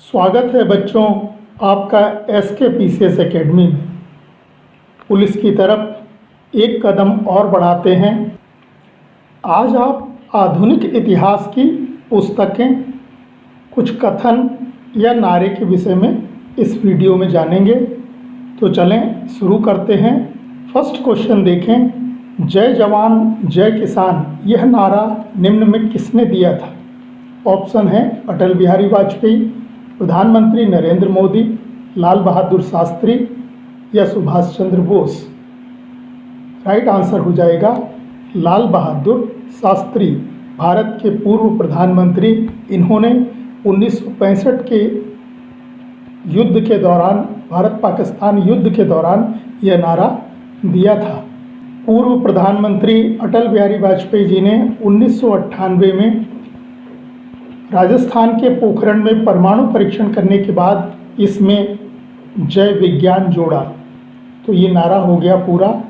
स्वागत है बच्चों आपका SKPCS एकेडमी में। पुलिस की तरफ एक कदम और बढ़ाते हैं। आज आप आधुनिक इतिहास की पुस्तकें, कुछ कथन या नारे के विषय में इस वीडियो में जानेंगे। तो चलें शुरू करते हैं। फर्स्ट क्वेश्चन देखें। जय जवान जय किसान यह नारा निम्न में किसने दिया था? ऑप्शन है अटल बिहारी वाजपेयी, प्रधानमंत्री नरेंद्र मोदी, लाल बहादुर शास्त्री या सुभाष चंद्र बोस। राइट आंसर हो जाएगा लाल बहादुर शास्त्री, भारत के पूर्व प्रधानमंत्री। इन्होंने 1965 के युद्ध के दौरान, भारत पाकिस्तान युद्ध के दौरान यह नारा दिया था। पूर्व प्रधानमंत्री अटल बिहारी वाजपेयी जी ने 1998 में राजस्थान के पोखरण में परमाणु परीक्षण करने के बाद इसमें जय विज्ञान जोड़ा। तो ये नारा हो गया पूरा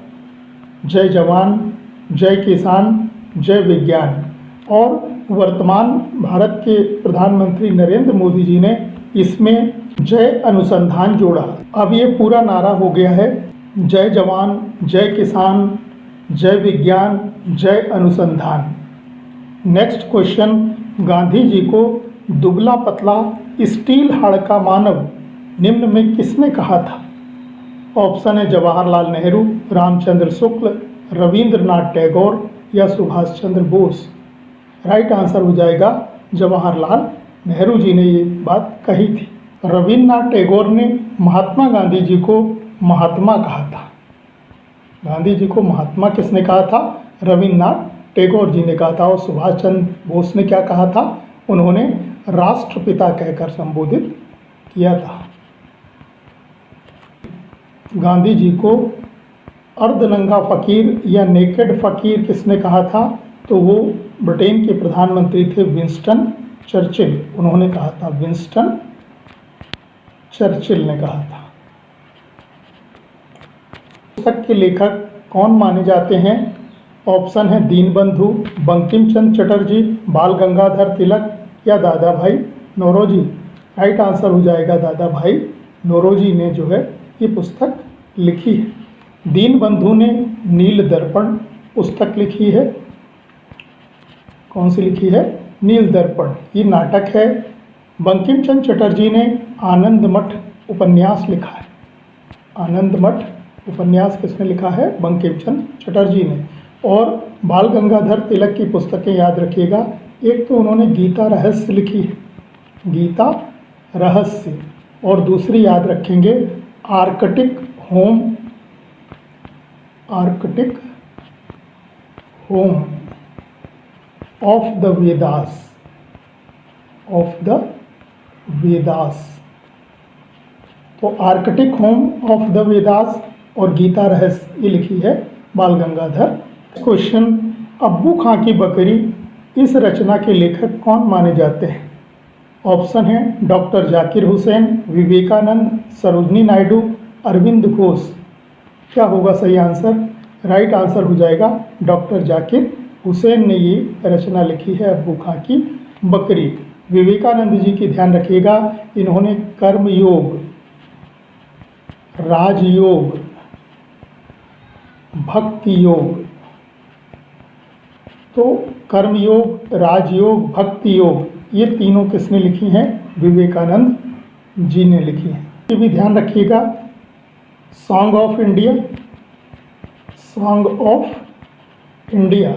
जय जवान जय किसान जय विज्ञान। और वर्तमान भारत के प्रधानमंत्री नरेंद्र मोदी जी ने इसमें जय अनुसंधान जोड़ा। अब ये पूरा नारा हो गया है जय जवान जय किसान जय विज्ञान जय अनुसंधान। Next question. गांधी जी को दुबला पतला स्टील हाड़ का मानव निम्न में किसने कहा था? ऑप्शन है जवाहरलाल नेहरू, रामचंद्र शुक्ल, रविंद्रनाथ टैगोर या सुभाष चंद्र बोस। राइट आंसर हो जाएगा जवाहरलाल नेहरू जी ने ये बात कही थी। रविंद्रनाथ टैगोर ने महात्मा गांधी जी को महात्मा कहा था। गांधी जी को महात्मा किसने कहा था? रविंद्रनाथ टैगोर जी ने कहा था। और सुभाष चंद्र बोस ने क्या कहा था? उन्होंने राष्ट्रपिता कहकर संबोधित किया था। गांधी जी को अर्धनंगा फकीर या नेकेड फकीर किसने कहा था? तो वो ब्रिटेन के प्रधानमंत्री थे विंस्टन चर्चिल। उन्होंने कहा था, विंस्टन चर्चिल ने कहा था। पुस्तक के लेखक कौन माने जाते हैं? ऑप्शन है दीनबंधु, बंकिम चंद्र चटर्जी, बाल गंगाधर तिलक या दादा भाई नौरोजी। राइट आंसर हो जाएगा दादा भाई नौरोजी ने जो है ये पुस्तक लिखी है। दीनबंधु ने नील दर्पण पुस्तक लिखी है। कौन सी लिखी है? नील दर्पण, ये नाटक है। बंकिम चंद्र चटर्जी ने आनंद मठ उपन्यास लिखा है। आनंद मठ उपन्यास किसने लिखा है? बंकिम चंद्र चटर्जी ने। और बाल गंगाधर तिलक की पुस्तकें याद रखिएगा। एक तो उन्होंने गीता रहस्य लिखी है, गीता रहस्य, और दूसरी याद रखेंगे Arctic home, Arctic home of the Vedas, of the Vedas. तो Arctic home of the Vedas और गीता रहस्य ये लिखी है बाल गंगाधर। क्वेश्चन। अब्बू खां की बकरी इस रचना के लेखक कौन माने जाते हैं? ऑप्शन है डॉक्टर जाकिर हुसैन, विवेकानंद, सरोजनी नायडू, अरविंद घोष। क्या होगा सही आंसर? राइट आंसर हो जाएगा डॉक्टर जाकिर हुसैन ने ये रचना लिखी है अब्बू खां की बकरी। विवेकानंद जी की ध्यान रखिएगा, इन्होंने कर्मयोग, राजयोग, भक्ति योग, तो कर्मयोग, राजयोग, भक्ति योग ये तीनों किसने लिखी हैं? विवेकानंद जी ने लिखी हैं। ये भी ध्यान रखिएगा। Song of India, song of India,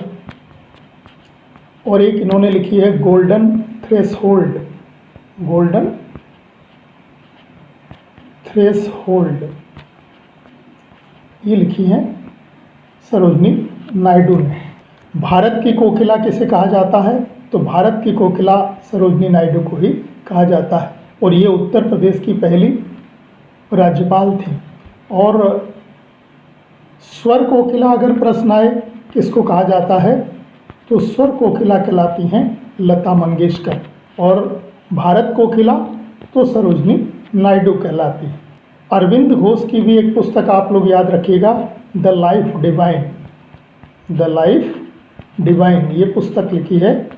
और एक इन्होंने लिखी है गोल्डन थ्रेशोल्ड, गोल्डन थ्रेशोल्ड, ये लिखी हैं सरोजनी नायडू ने। भारत की कोकिला किसे कहा जाता है? तो भारत की कोकिला सरोजनी नायडू को ही कहा जाता है। और ये उत्तर प्रदेश की पहली राज्यपाल थी। और स्वर कोकिला अगर प्रश्न आए किसको कहा जाता है? तो स्वर कोकिला कहलाती हैं लता मंगेशकर। और भारत कोकिला तो सरोजनी नायडू कहलाती है। अरविंद घोष की भी एक पुस्तक आप लोग याद रखिएगा, the life divine, the life divine, ये पुस्तक लिखी है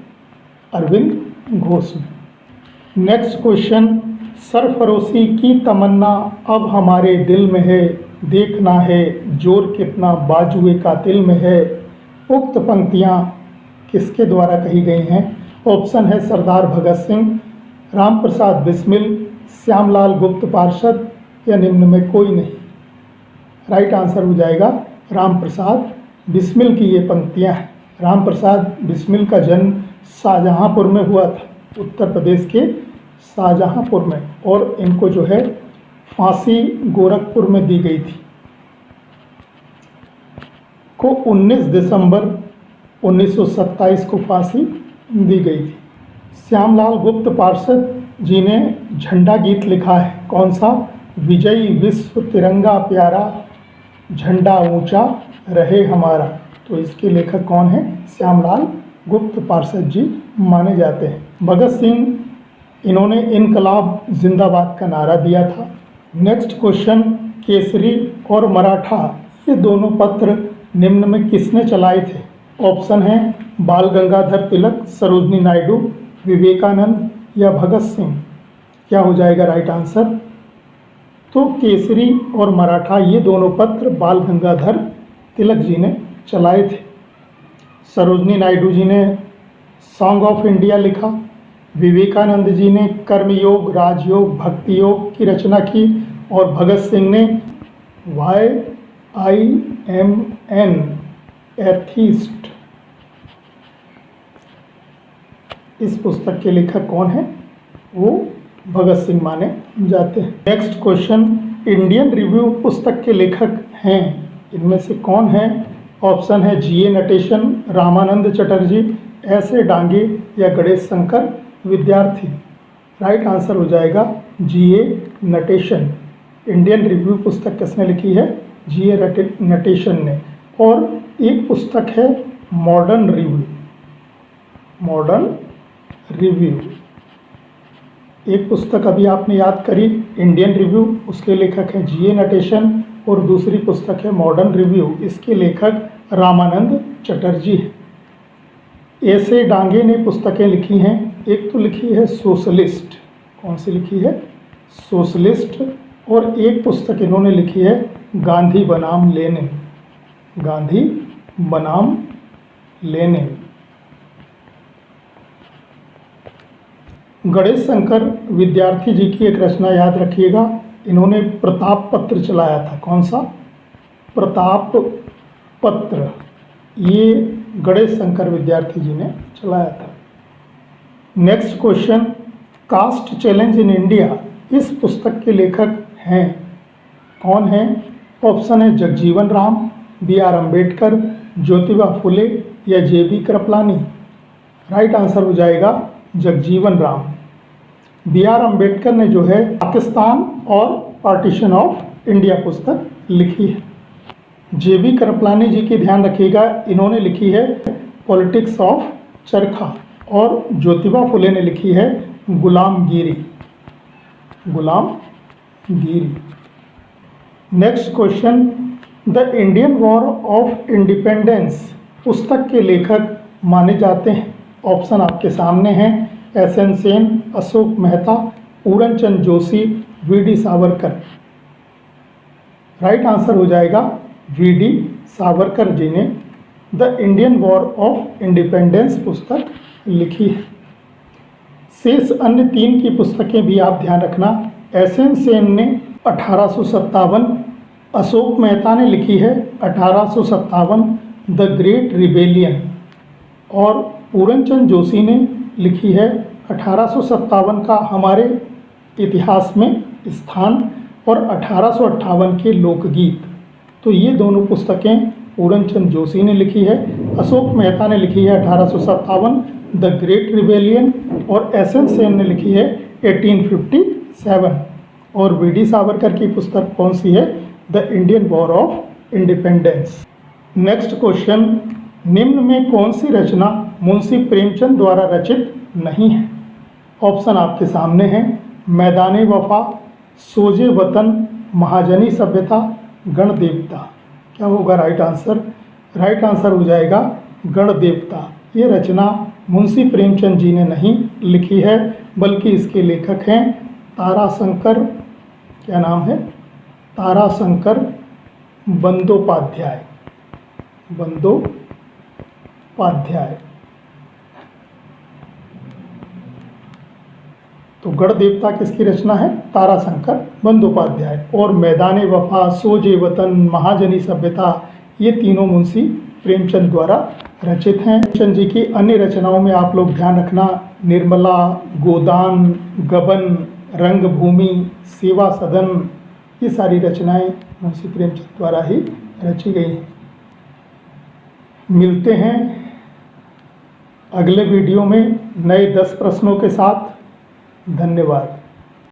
अरविंद घोष ने। Next question. सरफरोशी की तमन्ना अब हमारे दिल में है, देखना है जोर कितना बाजुए कातिल में है। उक्त पंक्तियाँ किसके द्वारा कही गई हैं? ऑप्शन है सरदार भगत सिंह, राम प्रसाद बिस्मिल, श्यामलाल गुप्त पार्षद या निम्न में कोई नहीं। राइट आंसर हो जाएगा राम प्रसाद बिस्मिल की ये पंक्तियाँ हैं। राम प्रसाद बिस्मिल का जन्म शाहजहाँपुर में हुआ था, उत्तर प्रदेश के शाहजहाँपुर में, और इनको जो है फांसी गोरखपुर में दी गई थी। को 19 दिसंबर 1927 को फांसी दी गई थी। श्यामलाल गुप्त पार्षद जी ने झंडा गीत लिखा है, कौन सा? विजयी विश्व तिरंगा प्यारा, झंडा ऊंचा रहे हमारा। तो इसके लेखक कौन है? श्यामलाल गुप्त पार्षद जी माने जाते हैं। भगत सिंह, इन्होंने इनकलाब जिंदाबाद का नारा दिया था। नेक्स्ट क्वेश्चन, केसरी और मराठा ये दोनों पत्र निम्न में किसने चलाए थे? ऑप्शन है बाल गंगाधर तिलक, सरोजनी नायडू, विवेकानंद या भगत सिंह। क्या हो जाएगा राइट आंसर? तो केसरी और मराठा ये दोनों पत्र बाल गंगाधर तिलक जी ने चलाए थे। सरोजनी नायडू जी ने सॉन्ग ऑफ इंडिया लिखा, विवेकानंद जी ने कर्मयोग, राजयोग, भक्ति योग की रचना की, और भगत सिंह ने YIMN एथीस्ट, इस पुस्तक के लेखक कौन है? वो भगत सिंह माने जाते हैं। नेक्स्ट क्वेश्चन, इंडियन रिव्यू पुस्तक के लेखक हैं, इनमें से कौन है? ऑप्शन है GA नटेशन, रामानंद चटर्जी, ऐसे डांगे या गणेश शंकर विद्यार्थी। राइट आंसर हो जाएगा GA नटेशन। इंडियन रिव्यू पुस्तक किसने लिखी है? GA नटेशन ने। और एक पुस्तक है मॉडर्न रिव्यू, मॉडर्न रिव्यू एक पुस्तक अभी आपने याद करी इंडियन रिव्यू, उसके लेखक हैं GA नटेशन, और दूसरी पुस्तक है मॉडर्न रिव्यू, इसके लेखक रामानंद चटर्जी हैं। ऐसे डांगे ने पुस्तकें लिखी हैं, एक तो लिखी है सोशलिस्ट, कौन सी लिखी है? सोशलिस्ट, और एक पुस्तक इन्होंने लिखी है गांधी बनाम लेनिन, गांधी बनाम लेनिन। गणेश शंकर विद्यार्थी जी की एक रचना याद रखिएगा, इन्होंने प्रताप पत्र चलाया था, कौन सा? प्रताप पत्र, ये गणेश शंकर विद्यार्थी जी ने चलाया था। Next question, caste challenge in India, इस पुस्तक के लेखक हैं, कौन हैं? ऑप्शन है जगजीवन राम, BR अम्बेडकर, ज्योतिबा फुले या JB कृपलानी। राइट आंसर हो जाएगा जगजीवन राम। BR अम्बेडकर ने जो है पाकिस्तान और पार्टीशन ऑफ इंडिया पुस्तक लिखी है। JB कृपलानी जी की ध्यान रखिएगा, इन्होंने लिखी है पॉलिटिक्स ऑफ चरखा, और ज्योतिबा फुले ने लिखी है गुलामगिरी, गुलामगिरी। Next question, the Indian war of independence पुस्तक के लेखक माने जाते हैं। ऑप्शन आपके सामने हैं, SN Sen, Ashok Mehta, Puran Chand Joshi, VD Savarkar. Right answer हो जाएगा VD सावरकर जी ने the Indian war of independence पुस्तक लिखी है। शेष अन्य 3 की पुस्तकें भी आप ध्यान रखना। SN सेन ने 1857, अशोक मेहता ने लिखी है 1857 द ग्रेट रिबेलियन, और पूरनचंद जोशी ने लिखी है 1857 का हमारे इतिहास में स्थान, और 1858 के लोकगीत। तो ये दोनों पुस्तकें पूरनचंद जोशी ने लिखी है, अशोक मेहता ने लिखी है 1857 द ग्रेट रिबेलियन, और SN सेन ने लिखी है 1857, और VD सावरकर की पुस्तक कौन सी है? The Indian war of independence. Next question, निम्न में कौन सी रचना मुंशी प्रेमचंद द्वारा रचित नहीं है? ऑप्शन आपके सामने हैं, मैदाने वफा, सोजे वतन, महाजनी सभ्यता, गणदेवता। क्या होगा राइट आंसर? राइट आंसर हो जाएगा गणदेवता। ये रचना मुंशी प्रेमचंद जी ने नहीं लिखी है, बल्कि इसके लेखक हैं ताराशंकर, क्या नाम है, ताराशंकर बंदोपाध्याय, बंदोपाध्याय। तो गढ़ देवता किसकी रचना है? ताराशंकर बंदोपाध्याय। और मैदाने वफा, सोजे वतन, महाजनी सभ्यता, ये तीनों मुंशी प्रेमचंद द्वारा रचित हैं। प्रेमचंद जी की अन्य रचनाओं में आप लोग ध्यान रखना, निर्मला, गोदान, गबन, रंगभूमि, सेवा सदन, ये सारी रचनाएं मुंशी प्रेमचंद द्वारा ही रची गई हैं। मिलते हैं अगले वीडियो में नए 10 प्रश्नों के साथ। धन्यवाद।